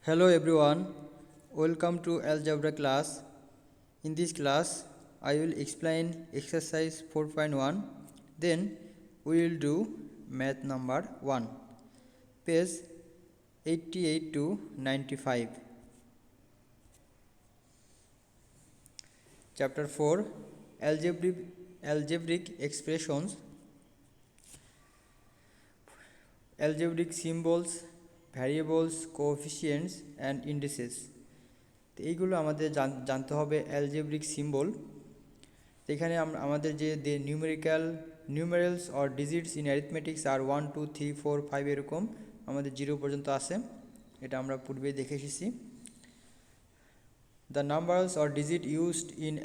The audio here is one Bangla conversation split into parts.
Hello everyone, welcome to Algebra class. In this class, I will explain exercise 4.1. Then we will do math number 1, page 88 to 95. Chapter 4, Algebraic expressions, algebraic symbols, variables, coefficients and indices. তো এইগুলো আমাদের জানতে হবে। অ্যালজেব্রিক সিম্বল, এখানে আমাদের যে numerals or digits in arithmetics আর 1 2 3 4 5 এরকম আমাদের 0 পর্যন্ত আসে, এটা আমরা পূর্বেই দেখে এসেছি। The numbers or digit used in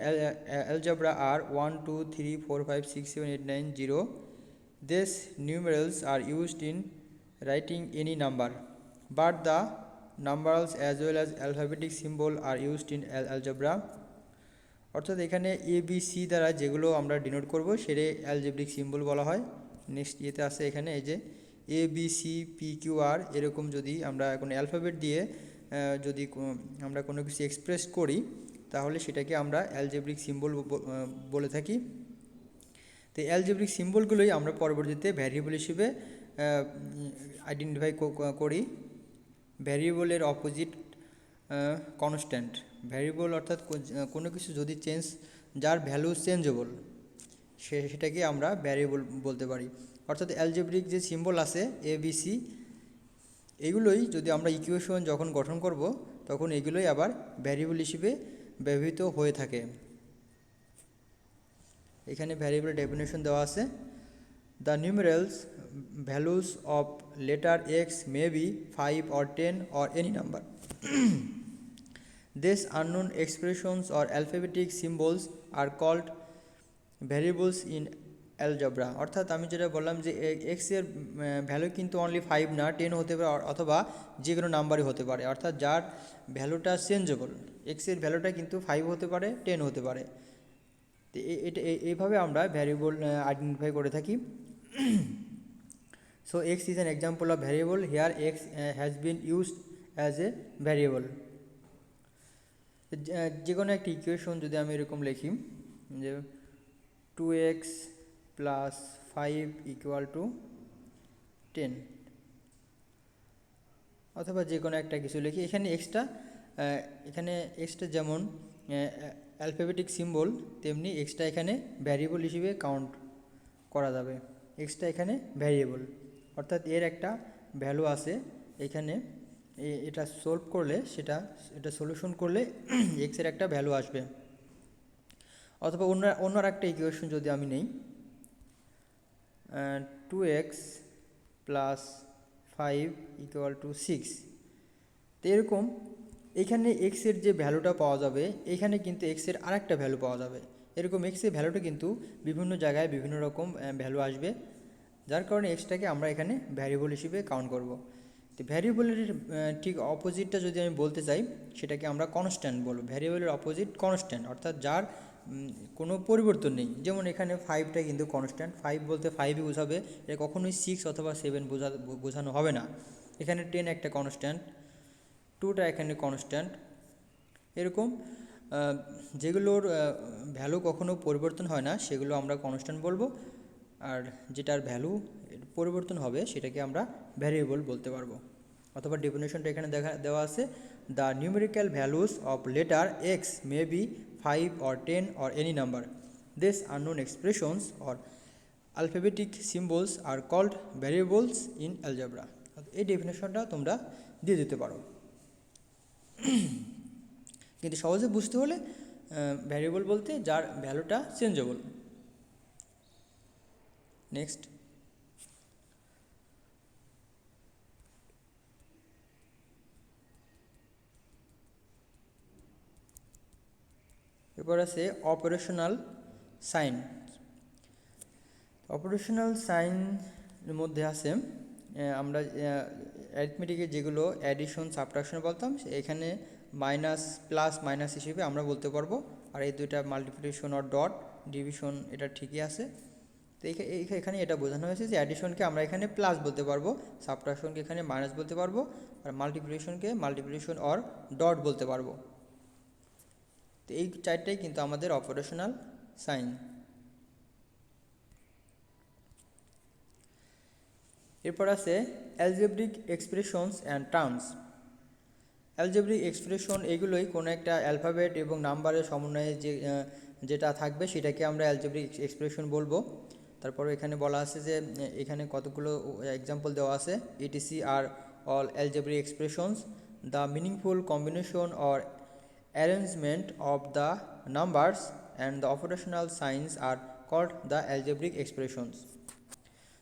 algebra আর 1 2 3 4 5 6 7 8 9 0. These numerals are used in writing any number, but the numerals as well as alphabetic symbol are used in algebra. অর্থাৎ এখানে এ বি সি দ্বারা যেগুলো আমরা ডিনোট করব সেটা অ্যালজেব্রিক সিম্বল বলা হয়। নেক্সট ইয়েতে আছে এখানে এই যে A B C P Q R, এরকম যদি আমরা কোনো অ্যালফাবেট দিয়ে যদি আমরা কোনো কিছু এক্সপ্রেস করি তাহলে সেটাকে আমরা অ্যালজেব্রিক সিম্বল বলে থাকি। তো অ্যালজেব্রিক সিম্বলগুলোই আমরা পরবর্তীতে ভ্যারিয়েবল হিসেবে আইডেন্টিফাই করি। ভ্যারিয়েবলের অপোজিট কনস্ট্যান্ট। ভ্যারিয়েবল অর্থাৎ কোনো কিছু যদি যার ভ্যালু চেঞ্জেবল সেটাকে আমরা ভ্যারিয়েবল বলতে পারি। অর্থাৎ অ্যালজেব্রিক যে সিম্বল আছে এ বি সি, এগুলোই যদি আমরা ইকুয়েশন যখন গঠন করব তখন এগুলোই আবার ভ্যারিয়েবল হিসেবে ব্যবহৃত হয়ে থাকে। এখানে ভ্যারিয়েবল ডেফিনেশন দেওয়া আছে। The numerals values of letter x may be 5 or 10 or any number. These unknown expressions or alphabetic symbols are called variables in algebra. অর্থাৎ আমি যেটা বললাম যে এক্স এর ভ্যালু কিন্তু অনলি 5 না 10 হতে পারে, অথবা যে কোনো নাম্বারই হতে পারে। অর্থাৎ যার ভ্যালুটা চেঞ্জেবল, এক্স এর ভ্যালুটা কিন্তু 5 হতে পারে 10 হতে পারে। তো এটা এইভাবে আমরা ভ্যারিয়েবল আইডেন্টিফাই করে থাকি। So x is an example of variable. Here x has been used as a variable. যে কোনো একটা ইকুয়েশন যদি আমি এরকম লিখি যে 2x প্লাস 5 ইকুয়াল টু 10, অথবা যে কোনো একটা কিছু লিখি। এখানে এক্সটা যেমন অ্যালফাবেটিক সিম্বল, তেমনি এক্সটা এখানে ভ্যারিয়েবল হিসেবে কাউন্ট করা যাবে। এক্সটা এখানে ভ্যারিয়েবল, অর্থাৎ এর একটা ভ্যালু আছে এখানে। এটা সলভ করলে এটা সলিউশন করলে এক্সের একটা ভ্যালু আসবে। অথবা অন্য একটা ইকুয়েশন যদি আমি নেই 2x প্লাস 5 ইকুয়াল টু 6, তো এরকম এখানে এক্সের যে ভ্যালুটা পাওয়া যাবে এখানে কিন্তু এক্সের আরেকটা ভ্যালু পাওয়া যাবে। এরকম এক্সের ভ্যালুটা কিন্তু বিভিন্ন জায়গায় বিভিন্ন রকম ভ্যালু আসবে, যার কারণে এক্সটাকে আমরা এখানে ভ্যারিয়েবল হিসেবে কাউন্ট করব। তো ভ্যারিয়েবলের ঠিক অপোজিটটা যদি আমি বলতে চাই সেটাকে আমরা কনস্ট্যান্ট বলব। ভ্যারিয়েবলের অপোজিট কনস্ট্যান্ট, অর্থাৎ যার কোনো পরিবর্তন নেই। যেমন এখানে 5টা কিন্তু কনস্ট্যান্ট, 5 বলতে 5ই বোঝাবে, এটা কখনোই 6 অথবা 7 বোঝানো হবে না। এখানে 10 একটা কনস্ট্যান্ট, 2টা এখানে কনস্ট্যান্ট। এরকম যেগুলোর ভ্যালু কখনো পরিবর্তন হয় না সেগুলো আমরা কনস্ট্যান্ট বলবো, আর যেটার ভ্যালু পরিবর্তন হবে সেটাকে আমরা ভ্যারিয়েবল বলতে পারবো। অথবা ডেফিনেশনটা এখানে দেওয়া আছে। The numerical values of letter x may be 5 or 10 or any number. These unknown expressions or alphabetic symbols are called variables in algebra. এই ডেফিনেশনটা তোমরা দিয়ে দিতে পারো, কিন্তু সহজে বুঝতে হলে ভ্যারিয়েবল বলতে যার ভ্যালুটা চেঞ্জেবল। নেক্সট, এরপর আছে অপারেশনাল সাইন। অপারেশনাল সাইনের মধ্যে আছে আমরা অ্যারিথমেটিকে যেগুলো অ্যাডিশন সাবট্রাকশন বলতাম, এখানে মাইনাস প্লাস মাইনাস হিসেবে আমরা বলতে পারবো। আর এই দুইটা মাল্টিপ্লিকেশন আর ডট ডিভিশন এটা ঠিকই আছে। তো এখানে এটা বোঝানো হয়েছে যে অ্যাডিশনকে আমরা এখানে প্লাস বলতে পারবো, সাবট্রাকশনকে এখানে মাইনাস বলতে পারবো, আর মাল্টিপ্লিকেশনকে মাল্টিপ্লিকেশন অর ডট বলতে পারবো। তো এই চারটাই কিন্তু আমাদের অপারেশনাল সাইন। এরপর আছে algebraic expressions and terms. Algebraic expression এগুলোই কোনো একটা অ্যালফাবেট এবং নাম্বারের সমন্বয়ে যেটা থাকবে সেটাকে আমরা অ্যালজেব্রিক এক্সপ্রেশন বলবো। তারপর এখানে বলা আছে যে এখানে কতগুলো এক্সাম্পল দেওয়া আছে। ইটিসি আর all algebraic expressions, the meaningful combination or arrangement of the numbers and the operational signs are called the algebraic expressions.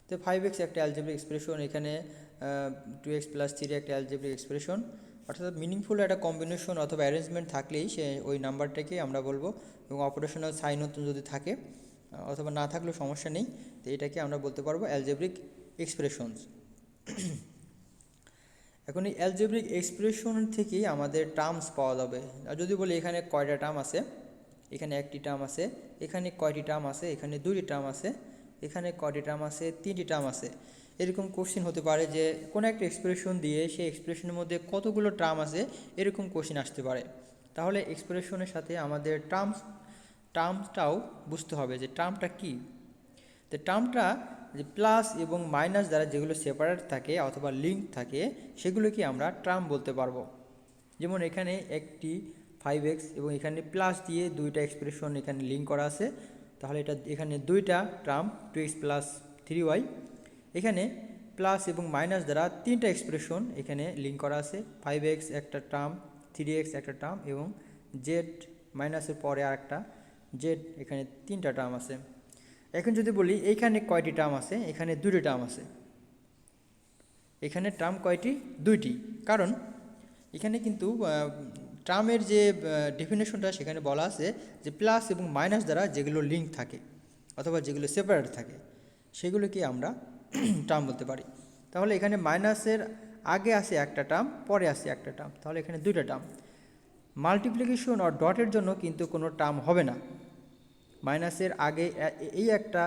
তো 5x একটা অ্যালজেব্রিক এক্সপ্রেশন, এখানে 2x + 3 একটা অ্যালজেব্রিক এক্সপ্রেশন, অর্থাৎ মিনিংফুল একটা কম্বিনেশন অথবা অ্যারেঞ্জমেন্ট থাকলেই সে ওই নাম্বারটাকে আমরা বলবো, এবং অপারেশনাল সাইনও যদি থাকে অথবা না থাকলেও সমস্যা নেই, তো এটাকে আমরা বলতে পারবো অ্যালজেব্রিক এক্সপ্রেশনস। এখন এই অ্যালজেব্রিক এক্সপ্রেশন থেকেই আমাদের টার্মস পাওয়া যাবে। আর যদি বলি এখানে কয়টা টার্ম আছে, এখানে একটি টার্ম আছে, এখানে কয়টি টার্ম আছে, এখানে দুইটি টার্ম আছে, এখানে কয়টি টার্ম আছে, তিনটি টার্ম আছে, এরকম কোশ্চেন হতে পারে যে কোনো একটা এক্সপ্রেশন দিয়ে সেই এক্সপ্রেশনের মধ্যে কতগুলো টার্ম আছে, এরকম কোশ্চেন আসতে পারে। তাহলে এক্সপ্রেশনের সাথে আমাদের টার্মসটাও বুঝতে হবে যে টার্মটা কী। তো টার্মটা যে প্লাস এবং মাইনাস দ্বারা যেগুলো সেপারেট থাকে অথবা লিঙ্ক থাকে সেগুলোকে আমরা টার্ম বলতে পারবো। যেমন এখানে একটি 5x এবং এখানে প্লাস দিয়ে দুইটা এক্সপ্রেশন এখানে লিঙ্ক করা আছে, তাহলে এখানে দুইটা টার্ম 2x + 3y। এখানে প্লাস এবং মাইনাস দ্বারা তিনটা এক্সপ্রেশন এখানে লিঙ্ক করা আছে, 5x একটা টার্ম, 3x একটা টার্ম এবং জেড মাইনাসের পরে আর একটা জেড, এখানে তিনটা টার্ম আছে। এখন যদি বলি এইখানে কয়টি টার্ম আছে, এখানে দুটি টার্ম আছে। এখানে টার্ম কয়টি? দুইটি। কারণ এখানে কিন্তু টার্মের যে ডেফিনেশনটা সেখানে বলা আছে যে প্লাস এবং মাইনাস দ্বারা যেগুলো লিঙ্ক থাকে অথবা যেগুলো সেপারেট থাকে সেগুলোকে আমরা টার্ম বলতে পারি। তাহলে এখানে মাইনাসের আগে আসে একটা টার্ম, পরে আসে একটা টার্ম, তাহলে এখানে দুইটা টার্ম। মাল্টিপ্লিকেশন আর ডটের জন্য কিন্তু কোনো টার্ম হবে না। মাইনাসের আগে এই একটা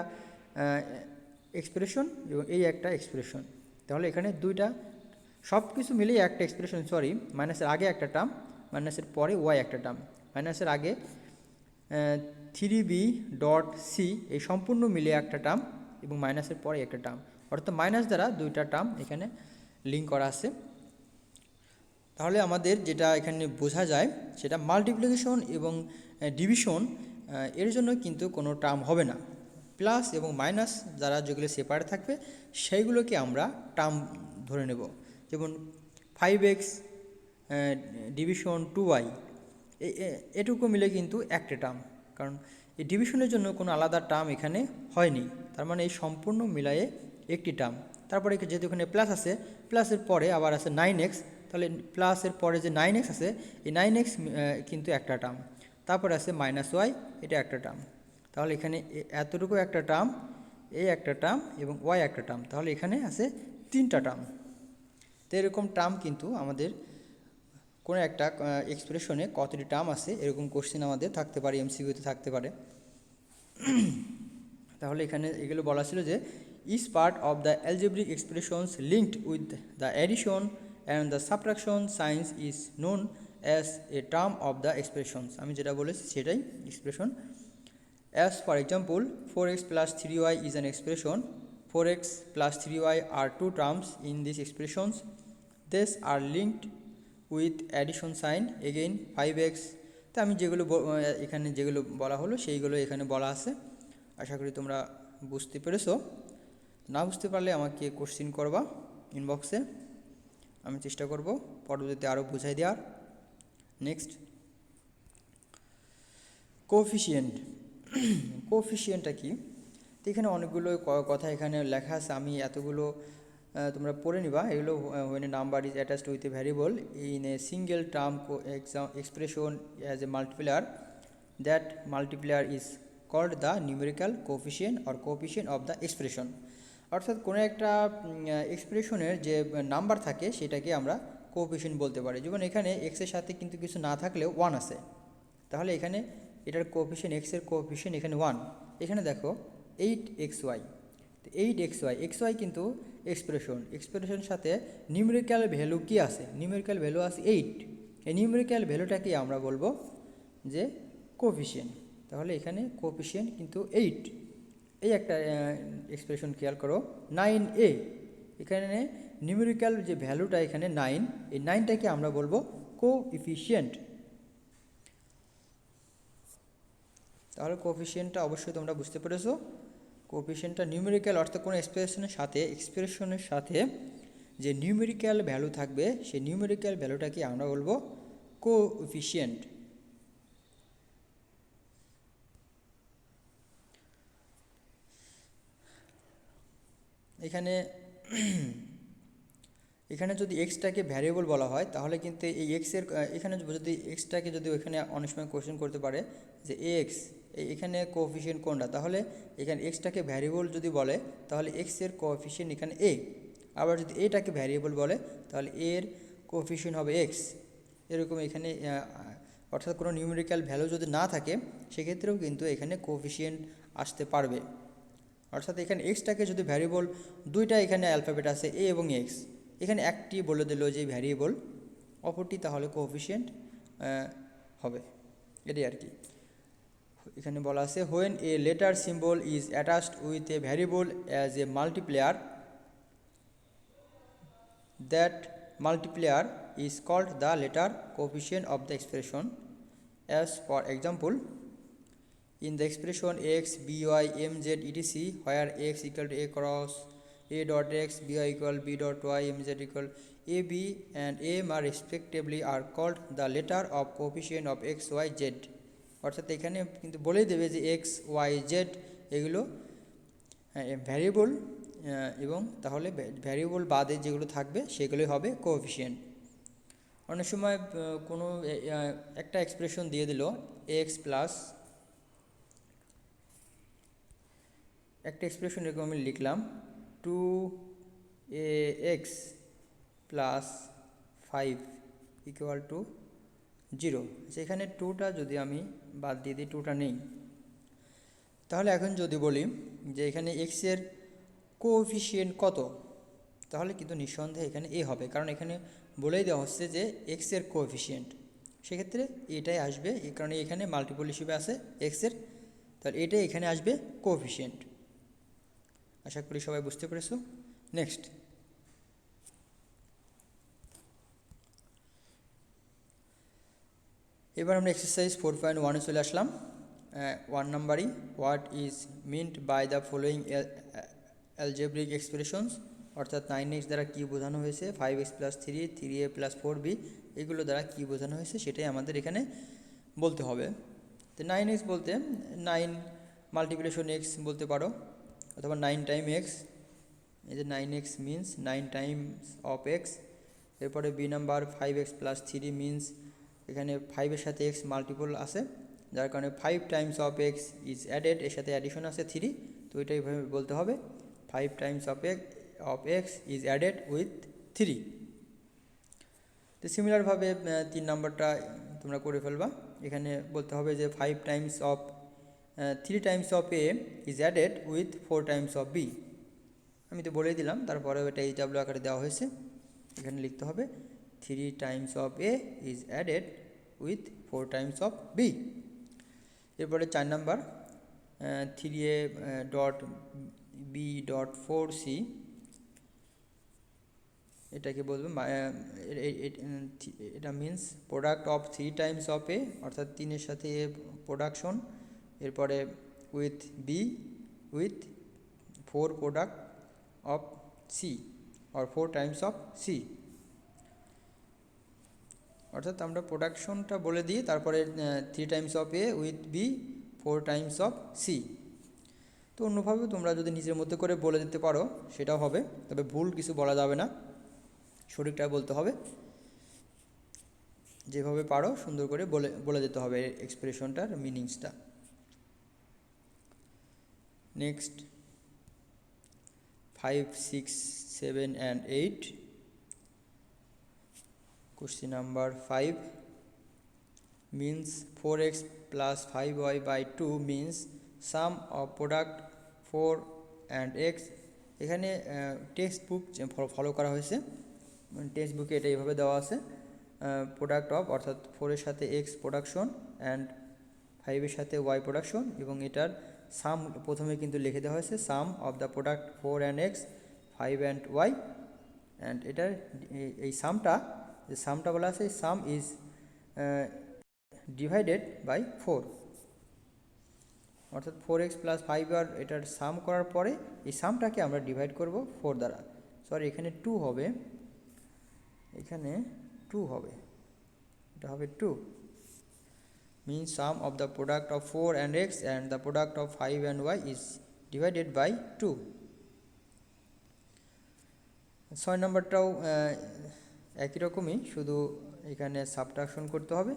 এক্সপ্রেশন এবং এই একটা এক্সপ্রেশন, তাহলে এখানে দুইটা সব কিছু মিলিয়ে একটা এক্সপ্রেশন, মাইনাসের আগে একটা টার্ম, মাইনাসের পরে ওয়াই একটা টার্ম, মাইনাসের আগে 3b.c এই সম্পূর্ণ মিলিয়ে একটা টার্ম এবং মাইনাসের পরে একটা টার্ম, অর্থাৎ মাইনাস দ্বারা দুইটা টার্ম এখানে লিঙ্ক করা আছে। তাহলে আমাদের যেটা এখানে বোঝা যায় সেটা মাল্টিপ্লিকেশন এবং ডিভিশন এর জন্য কিন্তু কোনো টার্ম হবে না। প্লাস এবং মাইনাস যারা যেগুলো সেপারেট থাকবে সেইগুলোকে আমরা টার্ম ধরে নেব। যেমন 5x ডিভিশন 2y এটুকু মিলে কিন্তু একটা টার্ম, কারণ এই ডিভিশনের জন্য কোনো আলাদা টার্ম এখানে হয়নি, তার মানে এই সম্পূর্ণ মিলায়ে একটি টার্ম। তারপরে যেহেতু এখানে প্লাস আছে, প্লাসের পরে আবার আছে 9x, তাহলে প্লাসের পরে যে 9x আছে এই 9x কিন্তু একটা টার্ম। তারপরে আছে -y, এটা একটা টার্ম। তাহলে এখানে এতটুকু একটা টার্ম, এই একটা টার্ম এবং y একটা টার্ম, তাহলে এখানে আছে তিনটা টার্ম। তো এরকম টার্ম কিন্তু আমাদের কোনো একটা এক্সপ্রেশনে কতটি টার্ম আছে এরকম কোশ্চেন আমাদের থাকতে পারে, এমসিকিউতে থাকতে পারে। তাহলে এখানে এগুলো বলা ছিল যে each part of the algebraic expressions linked with the addition and the subtraction signs is known as a term of the expressions. আমি যেটা বলেছি সেটাই expression. As for example 4x + 3y is an expression. 4x + 3y are two terms in these expressions. These are linked with addition sign. Again 5x. তো আমি যেগুলো এখানে যেগুলো বলা হলো সেইগুলো এখানে বলা আছে। আশা করি তোমরা বুঝতে পেরেছো। না বুঝতে পারলে আমাকে কোশ্চেন করবা ইনবক্সে, আমি চেষ্টা করব পরবর্তীতে আরও বুঝাই দেওয়ার। Next, coefficient. কোএফিসিয়েন্টটা কি? তো এখানে অনেকগুলো কথা এখানে লেখা আছে, আমি এতগুলো তোমরা পড়ে নিবা। এগুলো when a number is attached with a variable in a single term expression as a multiplier, that multiplier is called the numerical coefficient or coefficient of the expression. অর্থাৎ কোনো একটা এক্সপ্রেশনের যে নাম্বার থাকে সেটাকে আমরা কোএফিসিয়েন্ট বলতে পারি। যেমন এখানে x এর সাথে কিন্তু কিছু না থাকলেও 1 আছে, তাহলে এখানে এটার কোএফিসিয়েন্ট, x এর কোএফিসিয়েন্ট এখানে 1। এখানে দেখো 8xy। তো 8xy, xy কিন্তু এক্সপ্রেশন সাথে নিউমেরিক্যাল ভ্যালু কি আছে? নিউমেরিক্যাল ভ্যালু আছে 8। এই নিউমেরিক্যাল ভ্যালুটাকে আমরা বলবো যে কোফিশিয়েন্ট। তাহলে এখানে কোফিশিয়েন্ট কিন্তু 8। এই একটা এক্সপ্রেশন খেয়াল করো, 9a, এখানে নিউমেরিক্যাল যে ভ্যালুটা এখানে 9, এই 9টাকে আমরা বলবো কোএফিশিয়েন্ট। তাহলে কোএফিশিয়েন্টটা অবশ্যই তোমরা বুঝতে পেরেছো। কোএফিশিয়েন্টটা নিউমেরিক্যাল অর্থাৎ কোনো এক্সপ্রেশনের সাথে যে নিউমেরিক্যাল ভ্যালু থাকবে সেই নিউমেরিক্যাল ভ্যালুটাকে আমরা বলবো কোএফিশিয়েন্ট। এখানে যদি এক্সটাকে ভ্যারিয়েবল বলা হয় তাহলে কিন্তু এই এক্সের এখানে যদি এক্সটাকে যদি ওইখানে অনেক সময় কোয়েশ্চেন করতে পারে যে এক্স এখানে কোএফিশিয়েন্ট কোনটা, তাহলে এখানে এক্সটাকে ভ্যারিয়েবল যদি বলে তাহলে এক্সের কোএফিশিয়েন্ট এখানে এ। আবার যদি এটাকে ভ্যারিয়েবল বলে তাহলে এর কোএফিশিয়েন্ট হবে এক্স। এরকম এখানে অর্থাৎ কোনো নিউমেরিক্যাল ভ্যালু যদি না থাকে সেক্ষেত্রেও কিন্তু এখানে কোএফিশিয়েন্ট আসতে পারবে। অর্থাৎ এখানে এক্সটাকে যদি ভ্যারিয়েবল, দুইটা এখানে অ্যালফাবেট আছে এ এবং এক্স, এখানে একটি বলে দিল যে ভ্যারিয়েবল, অপরটি তাহলে কোএফিশিয়েন্ট হবে, এটাই আর কি। এখানে বলা আছে when a letter symbol is attached with a variable as a multiplier, that multiplier is called the letter coefficient of the expression. As for example, in the expression x, by, mz, etc., where x equal to a cross a dot x, by equal b dot y, mz equal ab and am are respectively are called the letter of coefficient of x, y, z. অর্থাৎ এখানে কিন্তু বলেই দেবে যে x, y, z এগুলো ভ্যারিয়েবল, এবং তাহলে ভ্যারিয়েবল বাদে যেগুলো থাকবে সেগুলোই হবে কোএফিশিয়েন্ট। অনেক সময় কোনো একটা এক্সপ্রেশন দিয়ে দিল এক্স প্লাস, একটা এক্সপ্রেশন এরকম আমি লিখলাম 2ax প্লাস 5 ইকুয়াল টু 0। সেখানে 2টা যদি আমি বাদ দিয়ে দিই, 2টা নেই, তাহলে এখন যদি বলি যে এখানে এক্সের কোএফিশিয়েন্ট কত, তাহলে কিন্তু নিঃসন্দেহে এখানে এ হবে, কারণ এখানে বলেই দেওয়া হচ্ছে যে এক্সের কোএফিশিয়েন্ট। সেক্ষেত্রে এটাই আসবে, এই কারণে এখানে মাল্টিপল হিসেবে আছে এক্সের, তাহলে এটাই এখানে আসবে কোএফিশিয়েন্ট। আশা করি সবাই বুঝতে পেরেছো। নেক্সট, এবার আমরা এক্সারসাইজ 4.1 চলে আসলাম। 1 নাম্বারই, what is meant by the following algebraic expressions, অর্থাৎ 9x দ্বারা কী বোঝানো হয়েছে, 5x plus 3, 3a plus 4b এগুলো দ্বারা কী বোঝানো হয়েছে সেটাই আমাদের এখানে বলতে হবে। তো 9x বলতে 9 মাল্টিপ্লিকেশন x বলতে পারো, অথবা 9 টাইম এক্স, এই যে 9x means 9 times of x. এরপরে b number 5x plus 3 means এখানে 5-এর সাথে এক্স মাল্টিপল আছে, যার কারণে 5 times of x is added, এর সাথে অ্যাডিশন আছে 3, তো এটাই বলতে হবে 5 times of x is added with 3। তো সিমিলারভাবে 3 নাম্বারটা তোমরা করে ফেলবা, এখানে বলতে হবে যে 5 times of 3 times of A is added with 4 times of B. আমি তো বলেই দিলাম, তারপরেও এটা এইচডাব্লিউ আকারে দেওয়া হয়েছে, এখানে লিখতে হবে 3 times of A is added with 4 times of B. এরপরে 4 number 3a dot B dot 4c, এটাকে বলবো এটা means product of 3 times of a, অর্থাৎ 3-এর সাথে এ প্রোডাকশন, এরপরে with b with 4 product of c or 4 times of c. অর্থাৎ আমরা প্রোডাকশনটা বলে দিই, তারপরে 3 times of a with b 4 times of c. তো অন্যভাবে তোমরা যদি নিজের মধ্যে করে বলে দিতে পারো সেটাও হবে, তবে ভুল কিছু বলা যাবে না, সঠিকটা বলতে হবে, যেভাবে পারো সুন্দর করে বলে দিতে হবে এক্সপ্রেশনটার মিনিংসটা। Next 5, 6, 7 and 8. Question number 5 means 4x plus 5y by 2 means sum of product 4 and x. এখানে টেক্সট বুক ফলো করা হয়েছে, টেক্সট বুকে এটা এইভাবে দেওয়া আছে, প্রোডাক্ট অফ অর্থাৎ 4-এর সাথে এক্স প্রোডাকশন অ্যান্ড 5-এর সাথে ওয়াই প্রোডাকশন, এবং এটার সাম প্রথমে কিন্তু লিখে দেওয়া হয়েছে, sum of the product 4 and x 5 and y. And এটার এই সামটা বলা আছে, সাম ইজ ডিভাইডেড বাই 4, অর্থাৎ 4x প্লাস 5 আর এটার সাম করার পরে এই সামটাকে আমরা ডিভাইড করব 4 দ্বারা। সরি, এখানে 2 হবে, এখানে 2 হবে, এটা হবে 2, means sum of the product of 4 and x and the product of 5 and y is divided by 2। 6 নম্বরটাও একই রকমই, শুধু এখানে সাবট্রাকশন করতে হবে,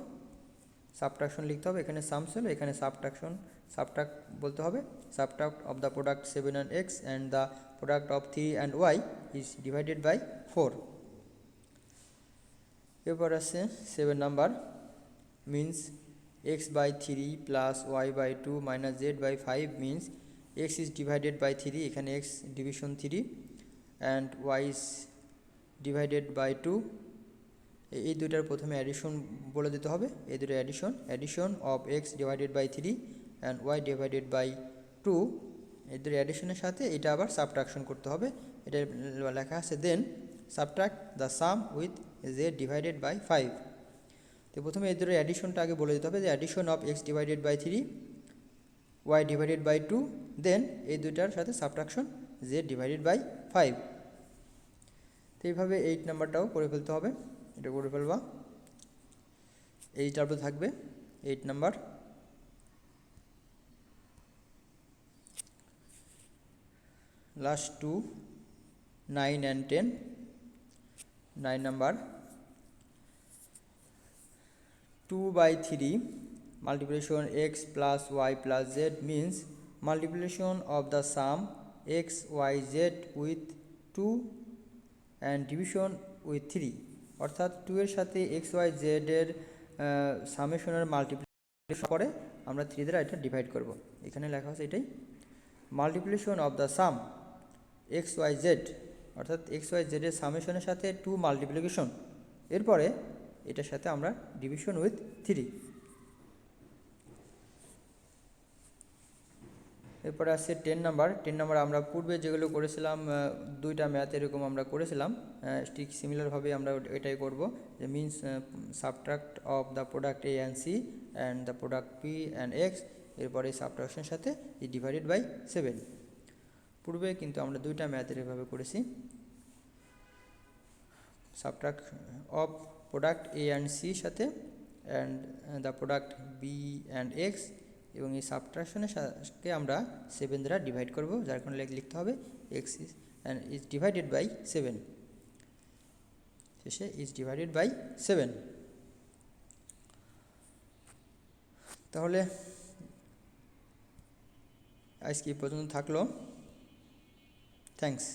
সাবট্রাকশন লিখতে হবে, এখানে সাম ছিল, এখানে সাবট্রাক্ট বলতে হবে, subtract of the product 7 and x and the product of 3 and y is divided by 4। এরপর আছে 7 number, means x by 3 plus y by 2 minus z by 5 means x is divided by 3, এখানে x division 3 and y is divided by 2। এই দুটার প্রথমে অ্যাডিশন বলে দিতে হবে, এই দুটো addition of X divided by 3 and Y divided by 2, এই দুটো অ্যাডিশনের সাথে এটা আবার সাবট্রাকশন করতে হবে, এটা লেখা আছে then subtract the sum with z divided by 5। তো প্রথমে এই দুটো অ্যাডিশনটা আগে বলে দিতে হবে, যে addition of X divided by 3 Y divided by 2, then এই দুটার সাথে সাবট্রাকশন জেড ডিভাইডেড বাই 5। তো এইভাবে 8 নাম্বারটাও করে ফেলতে হবে, এটা করে ফেলবা, এই তারপর থাকবে 8 number. Last 2 9 and 10। 9 number, 2 by 3 multiplication x plus y plus z means multiplication of the sum x y z with 2 and division with 3, অর্থাৎ 2 এর সাথে এক্স ওয়াই জেড এর সামেশনের মাল্টিপ্লিকেশন করে আমরা 3 দ্বারা এটা ডিভাইড করব, এখানে লেখা আছে এটাই multiplication of the sum X Y Z, অর্থাৎ এক্স ওয়াই জেড এর সামেশনের সাথে 2 মাল্টিপ্লিকেশন, এরপরে এটার সাথে আমরা ডিভিশন উইথ 3। এরপরে আসছে 10 নাম্বার। 10 নাম্বার আমরা পূর্বে যেগুলো করেছিলাম, দুইটা ম্যাথ এরকম আমরা করেছিলাম, ঠিক সিমিলারভাবে আমরা এটাই করব, যে means subtract of the product A and C and the product P and X, এরপরে সাবট্রাকশনের সাথে ই ডিভাইডেড বাই 7। পূর্বে কিন্তু আমরা দুইটা ম্যাথের এভাবে করেছি, subtract of product A and সির সাথে and the product b and x, এবং এই সাবট্রাকশনের সাথে আমরা 7 দ্বারা ডিভাইড করব, যার কারণে লিখতে হবে X is and is divided by 7, শেষে ইজ ডিভাইডেড বাই 7। তাহলে আজকে এই পর্যন্ত থাকলো, থ্যাঙ্কস।